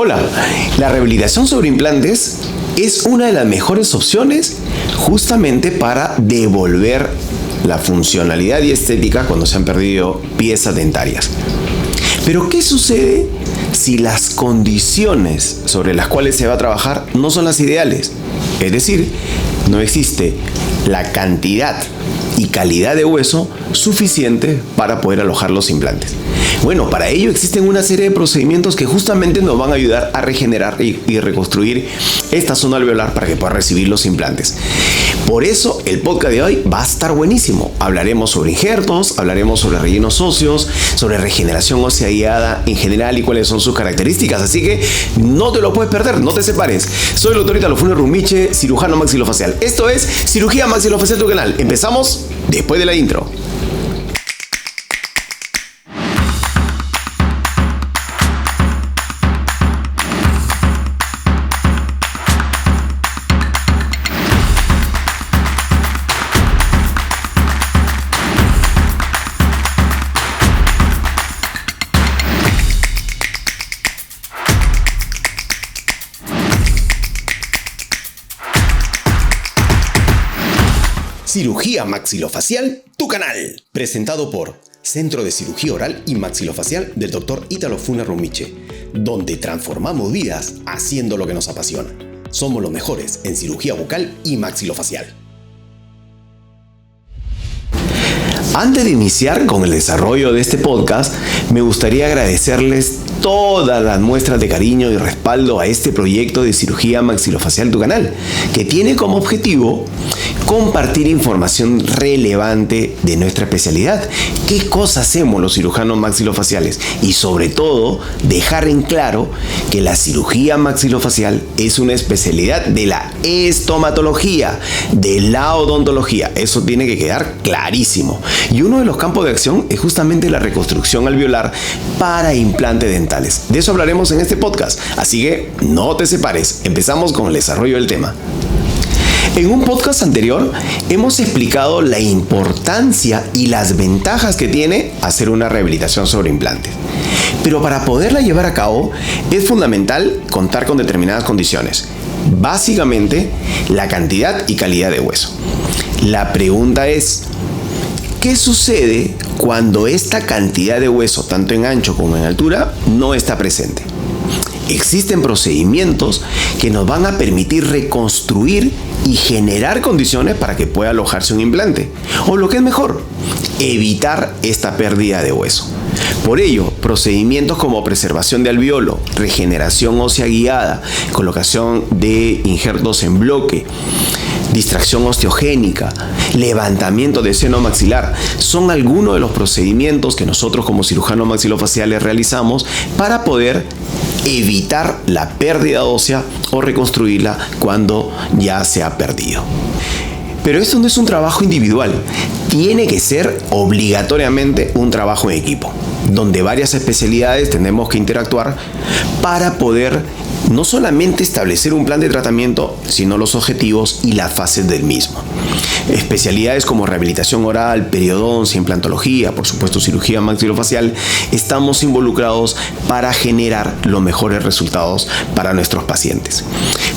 Hola, la rehabilitación sobre implantes es una de las mejores opciones justamente para devolver la funcionalidad y estética cuando se han perdido piezas dentarias. Pero ¿qué sucede si las condiciones sobre las cuales se va a trabajar no son las ideales? Es decir, no existe la cantidad y calidad de hueso suficiente para poder alojar los implantes. Bueno, para ello existen una serie de procedimientos que justamente nos van a ayudar a regenerar y reconstruir esta zona alveolar para que pueda recibir los implantes. Por eso el podcast de hoy va a estar buenísimo. Hablaremos sobre injertos, hablaremos sobre rellenos óseos, sobre regeneración ósea guiada en general y cuáles son sus características. Así que no te lo puedes perder, no te separes. Soy el doctor Ítalo Funes Rumiche, cirujano maxilofacial. Esto es Cirugía Maxilofacial, tu canal. Empezamos después de la intro. Cirugía Maxilofacial, tu canal. Presentado por Centro de Cirugía Oral y Maxilofacial del Dr. Ítalo Funes Rumiche, donde transformamos vidas haciendo lo que nos apasiona. Somos los mejores en cirugía bucal y maxilofacial. Antes de iniciar con el desarrollo de este podcast, me gustaría agradecerles todas las muestras de cariño y respaldo a este proyecto de Cirugía Maxilofacial, tu canal, que tiene como objetivo compartir información relevante de nuestra especialidad, qué cosas hacemos los cirujanos maxilofaciales y sobre todo dejar en claro que la cirugía maxilofacial es una especialidad de la estomatología, de la odontología. Eso tiene que quedar clarísimo. Y uno de los campos de acción es justamente la reconstrucción alveolar para implantes dentales. De eso hablaremos en este podcast, así que no te separes. Empezamos con el desarrollo del tema. En un podcast anterior hemos explicado la importancia y las ventajas que tiene hacer una rehabilitación sobre implantes. Pero para poderla llevar a cabo es fundamental contar con determinadas condiciones. Básicamente, la cantidad y calidad de hueso. La pregunta es, ¿qué sucede cuando esta cantidad de hueso, tanto en ancho como en altura, no está presente? Existen procedimientos que nos van a permitir reconstruir y generar condiciones para que pueda alojarse un implante. O lo que es mejor, evitar esta pérdida de hueso. Por ello, procedimientos como preservación de alveolo, regeneración ósea guiada, colocación de injertos en bloque, distracción osteogénica, levantamiento de seno maxilar, son algunos de los procedimientos que nosotros como cirujanos maxilofaciales realizamos para poder evitar la pérdida ósea o reconstruirla cuando ya se ha perdido. Pero esto no es un trabajo individual, tiene que ser obligatoriamente un trabajo en equipo, donde varias especialidades tenemos que interactuar para poder no solamente establecer un plan de tratamiento, sino los objetivos y las fases del mismo. Especialidades como rehabilitación oral, periodoncia, implantología, por supuesto cirugía maxilofacial, estamos involucrados para generar los mejores resultados para nuestros pacientes.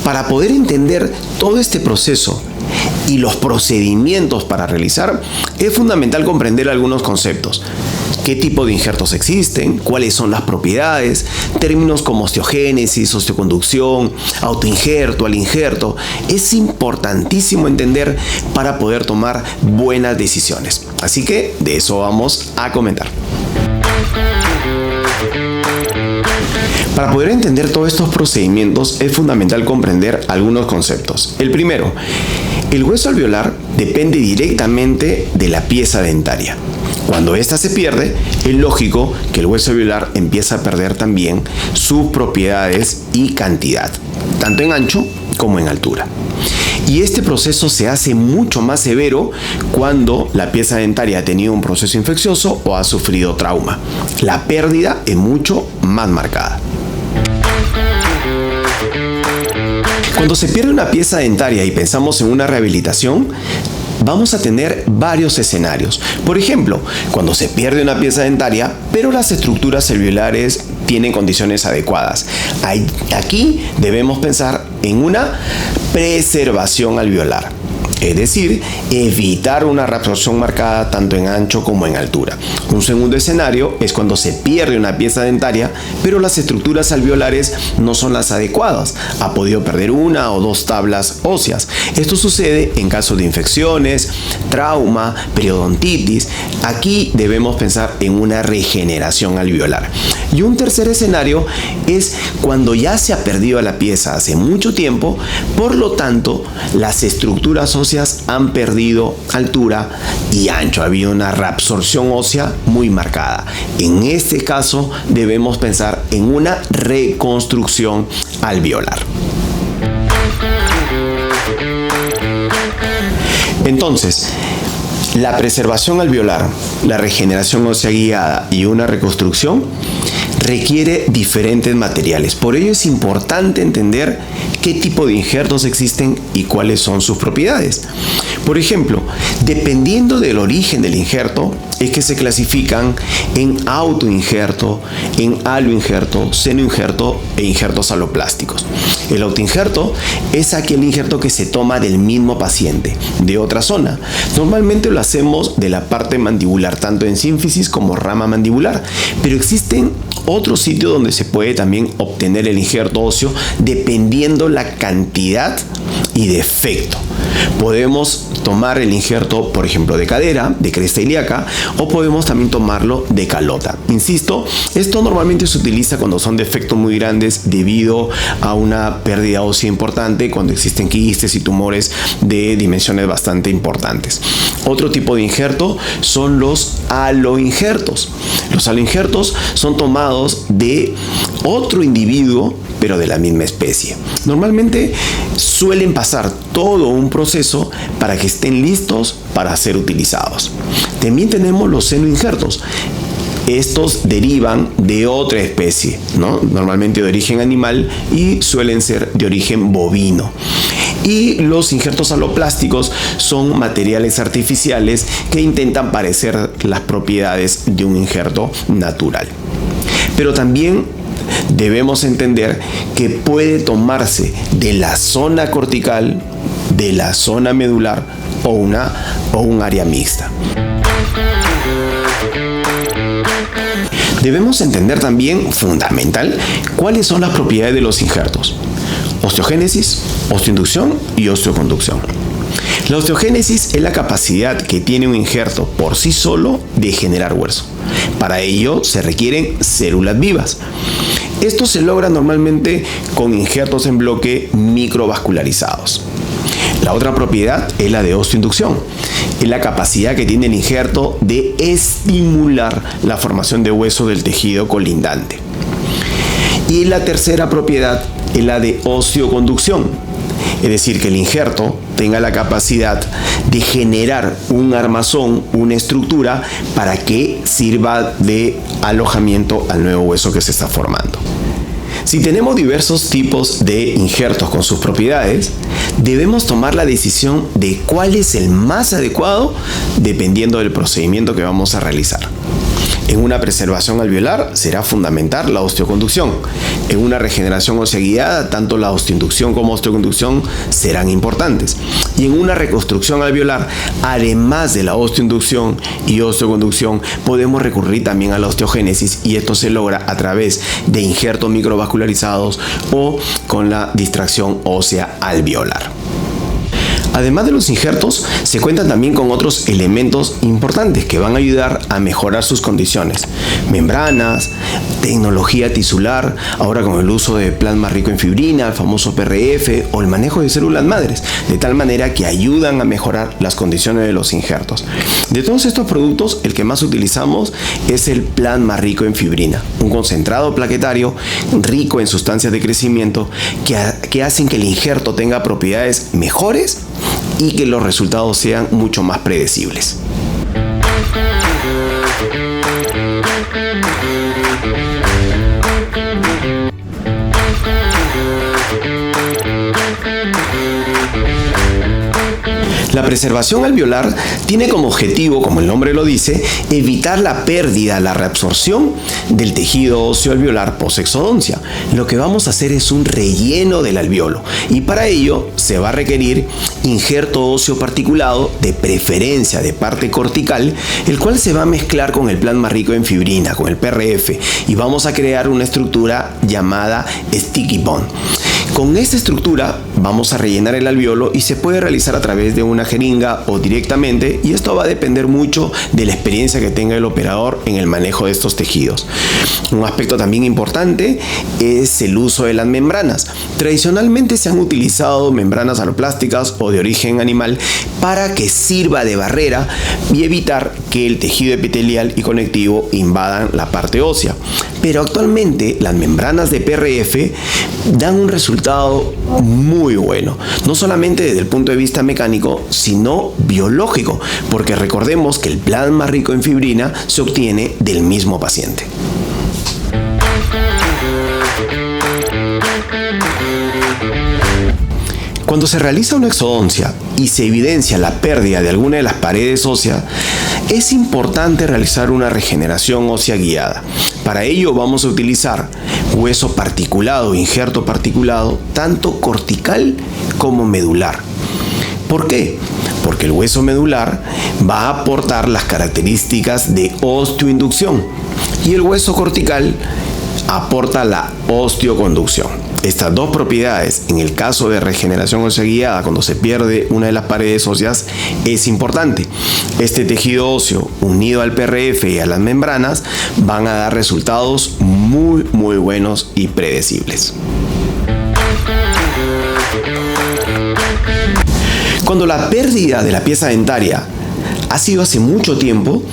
Para poder entender todo este proceso y los procedimientos para realizar, es fundamental comprender algunos conceptos. ¿Qué tipo de injertos existen? ¿Cuáles son las propiedades? Términos como osteogénesis, osteoconducción, autoinjerto, alinjerto. Es importantísimo entender para poder tomar buenas decisiones. Así que de eso vamos a comentar. Para poder entender todos estos procedimientos es fundamental comprender algunos conceptos. El primero, el hueso alveolar depende directamente de la pieza dentaria. Cuando ésta se pierde, es lógico que el hueso alveolar empieza a perder también sus propiedades y cantidad, tanto en ancho como en altura. Y este proceso se hace mucho más severo cuando la pieza dentaria ha tenido un proceso infeccioso o ha sufrido trauma. La pérdida es mucho más marcada. Cuando se pierde una pieza dentaria y pensamos en una rehabilitación, vamos a tener varios escenarios. Por ejemplo, cuando se pierde una pieza dentaria, pero las estructuras alveolares tienen condiciones adecuadas. Aquí debemos pensar en una preservación alveolar. Es decir, evitar una reabsorción marcada tanto en ancho como en altura. Un segundo escenario es cuando se pierde una pieza dentaria, pero las estructuras alveolares no son las adecuadas. Ha podido perder una o dos tablas óseas. Esto sucede en caso de infecciones, trauma, periodontitis. Aquí debemos pensar en una regeneración alveolar. Y un tercer escenario es cuando ya se ha perdido la pieza hace mucho tiempo, por lo tanto, las estructuras óseas han perdido altura y ancho. Ha habido una reabsorción ósea muy marcada. En este caso, debemos pensar en una reconstrucción alveolar. Entonces, la preservación alveolar, la regeneración ósea guiada y una reconstrucción requiere diferentes materiales. Por ello es importante entender qué tipo de injertos existen y cuáles son sus propiedades. Por ejemplo, dependiendo del origen del injerto, es que se clasifican en autoinjerto, en aloinjerto, senoinjerto e injertos aloplásticos. El autoinjerto es aquel injerto que se toma del mismo paciente, de otra zona. Normalmente lo hacemos de la parte mandibular, tanto en sínfisis como rama mandibular, pero existen otros sitios donde se puede también obtener el injerto óseo dependiendo la cantidad y defecto. Podemos tomar el injerto, por ejemplo, de cadera, de cresta ilíaca, o podemos también tomarlo de calota. Insisto, esto normalmente se utiliza cuando son defectos muy grandes debido a una pérdida ósea importante, cuando existen quistes y tumores de dimensiones bastante importantes. Otro tipo de injerto son los aloinjertos. Los aloinjertos son tomados de otro individuo, pero de la misma especie. Normalmente suelen pasar todo un proceso para que estén listos para ser utilizados. También tenemos los senoinjertos. Estos derivan de otra especie, ¿no? Normalmente de origen animal y suelen ser de origen bovino. Y los injertos aloplásticos son materiales artificiales que intentan parecer las propiedades de un injerto natural. Pero también debemos entender que puede tomarse de la zona cortical, de la zona medular o un área mixta. Debemos entender también, fundamental, cuáles son las propiedades de los injertos: osteogénesis, osteoinducción y osteoconducción. La osteogénesis es la capacidad que tiene un injerto por sí solo de generar hueso. Para ello se requieren células vivas. Esto se logra normalmente con injertos en bloque microvascularizados. La otra propiedad es la de osteoinducción. Es la capacidad que tiene el injerto de estimular la formación de hueso del tejido colindante. Y la tercera propiedad es la de osteoconducción. Es decir, que el injerto tenga la capacidad de generar un armazón, una estructura, para que sirva de alojamiento al nuevo hueso que se está formando. Si tenemos diversos tipos de injertos con sus propiedades, debemos tomar la decisión de cuál es el más adecuado dependiendo del procedimiento que vamos a realizar. En una preservación alveolar será fundamental la osteoconducción. En una regeneración ósea guiada, tanto la osteoinducción como osteoconducción serán importantes. Y en una reconstrucción alveolar, además de la osteoinducción y osteoconducción, podemos recurrir también a la osteogénesis, y esto se logra a través de injertos microvascularizados o con la distracción ósea alveolar. Además de los injertos, se cuentan también con otros elementos importantes que van a ayudar a mejorar sus condiciones. Membranas, tecnología tisular, ahora con el uso de plasma rico en fibrina, el famoso PRF, o el manejo de células madres, de tal manera que ayudan a mejorar las condiciones de los injertos. De todos estos productos, el que más utilizamos es el plasma rico en fibrina, un concentrado plaquetario rico en sustancias de crecimiento que hacen que el injerto tenga propiedades mejores y que los resultados sean mucho más predecibles. La preservación alveolar tiene como objetivo, como el nombre lo dice, evitar la pérdida, la reabsorción del tejido óseo alveolar post-exodoncia. Lo que vamos a hacer es un relleno del alveolo y para ello se va a requerir injerto óseo particulado, de preferencia de parte cortical, el cual se va a mezclar con el plasma rico en fibrina, con el PRF, y vamos a crear una estructura llamada sticky bond. Con esta estructura vamos a rellenar el alveolo y se puede realizar a través de una jeringa o directamente, y esto va a depender mucho de la experiencia que tenga el operador en el manejo de estos tejidos. Un aspecto también importante es el uso de las membranas. Tradicionalmente se han utilizado membranas aloplásticas o de origen animal para que sirva de barrera y evitar que el tejido epitelial y conectivo invadan la parte ósea. Pero actualmente las membranas de PRF dan un resultado muy bueno, no solamente desde el punto de vista mecánico, sino biológico, porque recordemos que el plasma rico en fibrina se obtiene del mismo paciente. Cuando se realiza una exodoncia y se evidencia la pérdida de alguna de las paredes óseas, es importante realizar una regeneración ósea guiada. Para ello vamos a utilizar hueso particulado, injerto particulado, tanto cortical como medular. ¿Por qué? Porque el hueso medular va a aportar las características de osteoinducción y el hueso cortical aporta la osteoconducción. Estas dos propiedades, en el caso de regeneración ósea guiada, cuando se pierde una de las paredes óseas, es importante. Este tejido óseo unido al PRF y a las membranas van a dar resultados muy buenos y predecibles. Cuando la pérdida de la pieza dentaria ha sido hace mucho tiempo,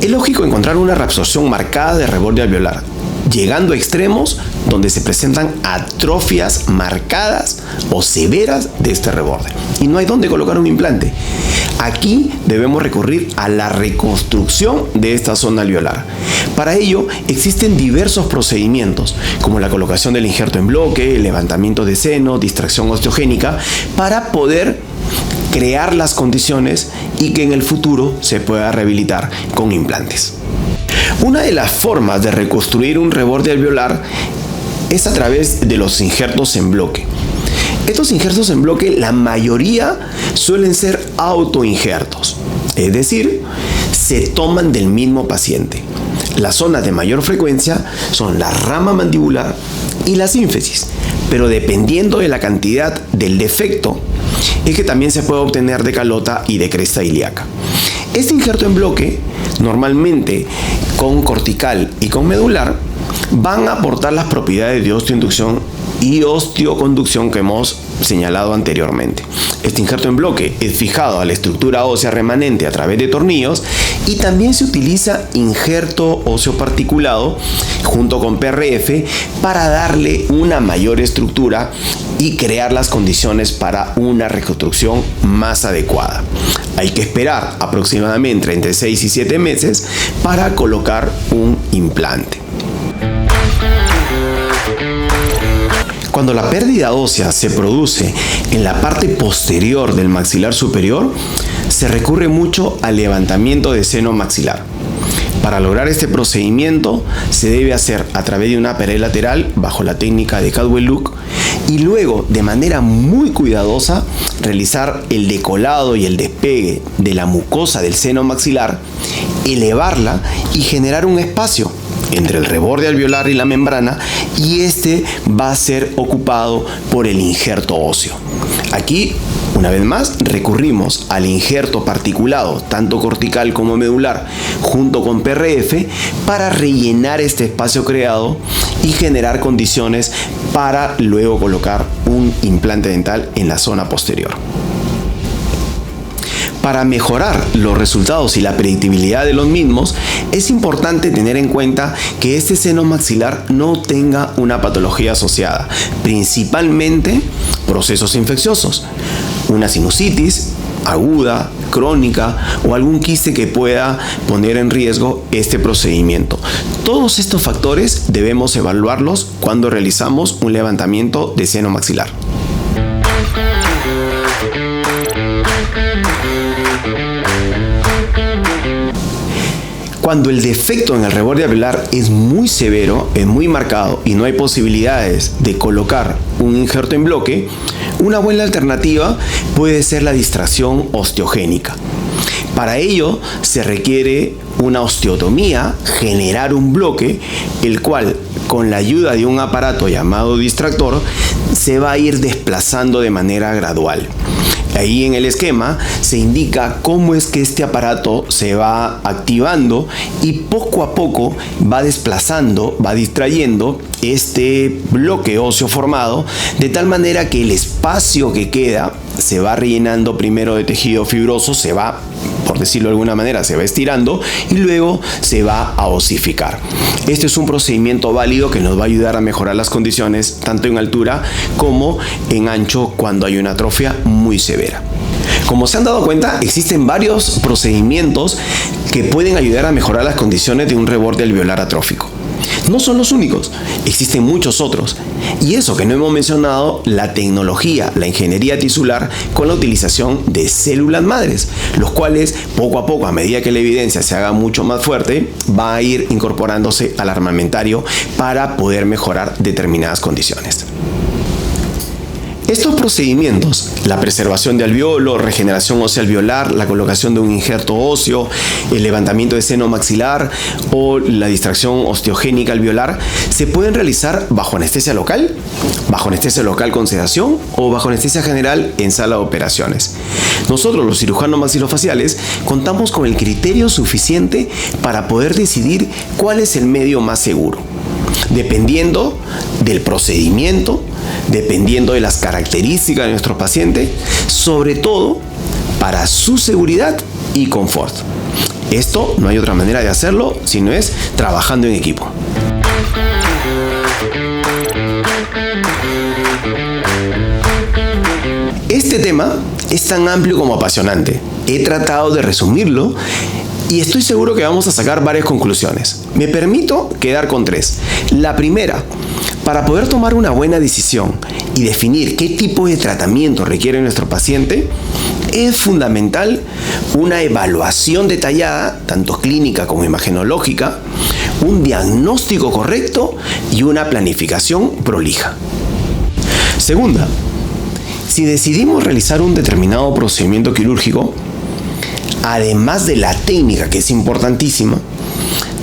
es lógico encontrar una reabsorción marcada de reborde alveolar, llegando a extremos donde se presentan atrofias marcadas o severas de este reborde y no hay dónde colocar un implante. Aquí debemos recurrir a la reconstrucción de esta zona alveolar. Para ello existen diversos procedimientos, como la colocación del injerto en bloque, el levantamiento de seno, distracción osteogénica, para poder crear las condiciones y que en el futuro se pueda rehabilitar con implantes. Una de las formas de reconstruir un reborde alveolar es a través de los injertos en bloque. Estos injertos en bloque, la mayoría suelen ser autoinjertos, es decir, se toman del mismo paciente. Las zonas de mayor frecuencia son la rama mandibular y la sínfisis, pero dependiendo de la cantidad del defecto, es que también se puede obtener de calota y de cresta ilíaca. Este injerto en bloque, normalmente con cortical y con medular, van a aportar las propiedades de osteoinducción y osteoconducción que hemos señalado anteriormente. Este injerto en bloque es fijado a la estructura ósea remanente a través de tornillos y también se utiliza injerto óseo particulado junto con PRF para darle una mayor estructura y crear las condiciones para una reconstrucción más adecuada. Hay que esperar aproximadamente entre 6 y 7 meses para colocar un implante. Cuando la pérdida ósea se produce en la parte posterior del maxilar superior, se recurre mucho al levantamiento de seno maxilar. Para lograr este procedimiento se debe hacer a través de una pared lateral bajo la técnica de Caldwell-Luke y luego de manera muy cuidadosa realizar el decolado y el despegue de la mucosa del seno maxilar, elevarla y generar un espacio entre el reborde alveolar y la membrana, y este va a ser ocupado por el injerto óseo. Aquí, una vez más, recurrimos al injerto particulado, tanto cortical como medular, junto con PRF, para rellenar este espacio creado y generar condiciones para luego colocar un implante dental en la zona posterior. Para mejorar los resultados y la predictibilidad de los mismos, es importante tener en cuenta que este seno maxilar no tenga una patología asociada, principalmente procesos infecciosos, una sinusitis aguda, crónica o algún quiste que pueda poner en riesgo este procedimiento. Todos estos factores debemos evaluarlos cuando realizamos un levantamiento de seno maxilar. Cuando el defecto en el reborde alveolar es muy severo, es muy marcado y no hay posibilidades de colocar un injerto en bloque, una buena alternativa puede ser la distracción osteogénica. Para ello se requiere una osteotomía, generar un bloque, el cual con la ayuda de un aparato llamado distractor se va a ir desplazando de manera gradual. Ahí en el esquema se indica cómo es que este aparato se va activando y poco a poco va desplazando, va distrayendo este bloque óseo formado, de tal manera que el espacio que queda se va rellenando primero de tejido fibroso, se va, por decirlo de alguna manera, se va estirando y luego se va a osificar. Este es un procedimiento válido que nos va a ayudar a mejorar las condiciones tanto en altura como en ancho cuando hay una atrofia muy severa. Como se han dado cuenta, existen varios procedimientos que pueden ayudar a mejorar las condiciones de un reborde alveolar atrófico. No son los únicos, existen muchos otros. Y eso que no hemos mencionado, la tecnología, la ingeniería tisular con la utilización de células madres, los cuales poco a poco, a medida que la evidencia se haga mucho más fuerte, va a ir incorporándose al armamentario para poder mejorar determinadas condiciones. Estos procedimientos, la preservación de alveolo, regeneración ósea alveolar, la colocación de un injerto óseo, el levantamiento de seno maxilar o la distracción osteogénica alveolar, se pueden realizar bajo anestesia local con sedación o bajo anestesia general en sala de operaciones. Nosotros, los cirujanos maxilofaciales, contamos con el criterio suficiente para poder decidir cuál es el medio más seguro, dependiendo del procedimiento, dependiendo de las características de nuestro paciente, sobre todo para su seguridad y confort. Esto no hay otra manera de hacerlo sino es trabajando en equipo. Este tema es tan amplio como apasionante. He tratado de resumirlo y estoy seguro que vamos a sacar varias conclusiones. Me permito quedar con 3. La primera, para poder tomar una buena decisión y definir qué tipo de tratamiento requiere nuestro paciente, es fundamental una evaluación detallada, tanto clínica como imagenológica, un diagnóstico correcto y una planificación prolija. Segunda, si decidimos realizar un determinado procedimiento quirúrgico, además de la técnica, que es importantísima,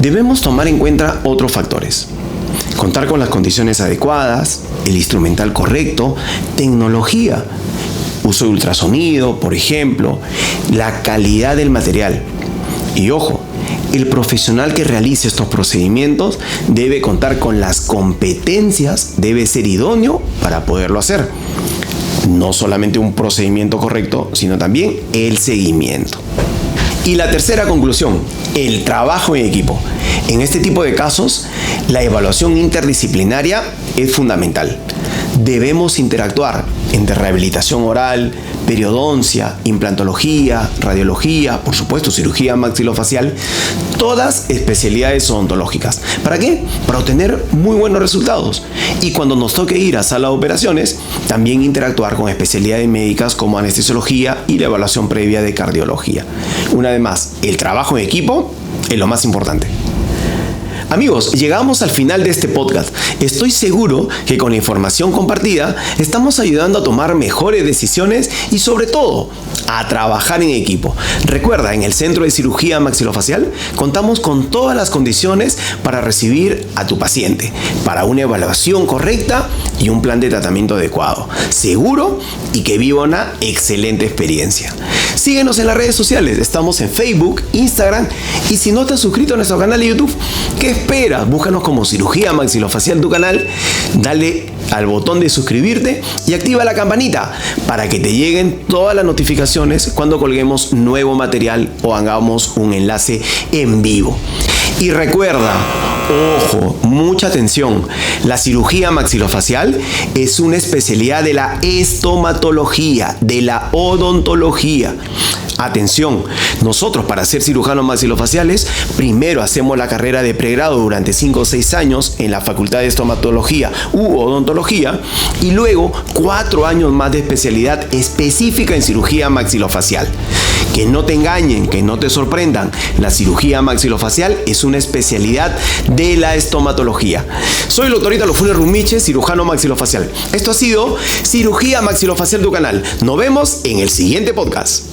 debemos tomar en cuenta otros factores. Contar con las condiciones adecuadas, el instrumental correcto, tecnología, uso de ultrasonido, por ejemplo, la calidad del material. Y ojo, el profesional que realice estos procedimientos debe contar con las competencias, debe ser idóneo para poderlo hacer. No solamente un procedimiento correcto, sino también el seguimiento. Y la tercera conclusión, el trabajo en equipo. En este tipo de casos, la evaluación interdisciplinaria es fundamental. Debemos interactuar entre rehabilitación oral, periodoncia, implantología, radiología, por supuesto cirugía maxilofacial, todas especialidades odontológicas. ¿Para qué? Para obtener muy buenos resultados. Y cuando nos toque ir a sala de operaciones, también interactuar con especialidades médicas como anestesiología y la evaluación previa de cardiología. Una vez más, el trabajo en equipo es lo más importante. Amigos, llegamos al final de este podcast. Estoy seguro que con la información compartida estamos ayudando a tomar mejores decisiones y sobre todo a trabajar en equipo. Recuerda, en el Centro de Cirugía Maxilofacial contamos con todas las condiciones para recibir a tu paciente, para una evaluación correcta y un plan de tratamiento adecuado, seguro y que viva una excelente experiencia. Síguenos en las redes sociales, estamos en Facebook, Instagram y si no te has suscrito a nuestro canal de YouTube, ¿qué esperas? Búscanos como Cirugía Maxilofacial tu canal, dale al botón de suscribirte y activa la campanita para que te lleguen todas las notificaciones cuando colguemos nuevo material o hagamos un enlace en vivo. Y recuerda, ojo, mucha atención, la cirugía maxilofacial es una especialidad de la estomatología, de la odontología. Atención, nosotros para ser cirujanos maxilofaciales, primero hacemos la carrera de pregrado durante 5 o 6 años en la Facultad de Estomatología u Odontología y luego 4 años más de especialidad específica en cirugía maxilofacial. Que no te engañen, que no te sorprendan, la cirugía maxilofacial es una especialidad de la estomatología. Soy el doctor Ítalo Funes Rumiche, cirujano maxilofacial. Esto ha sido Cirugía Maxilofacial, tu canal. Nos vemos en el siguiente podcast.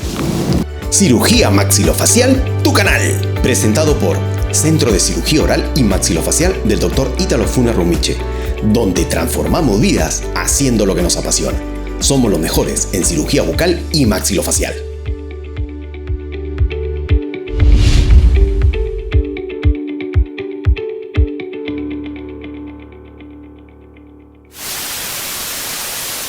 Cirugía Maxilofacial, tu canal. Presentado por Centro de Cirugía Oral y Maxilofacial del Dr. Ítalo Funes Rumiche, donde transformamos vidas haciendo lo que nos apasiona. Somos los mejores en cirugía bucal y maxilofacial.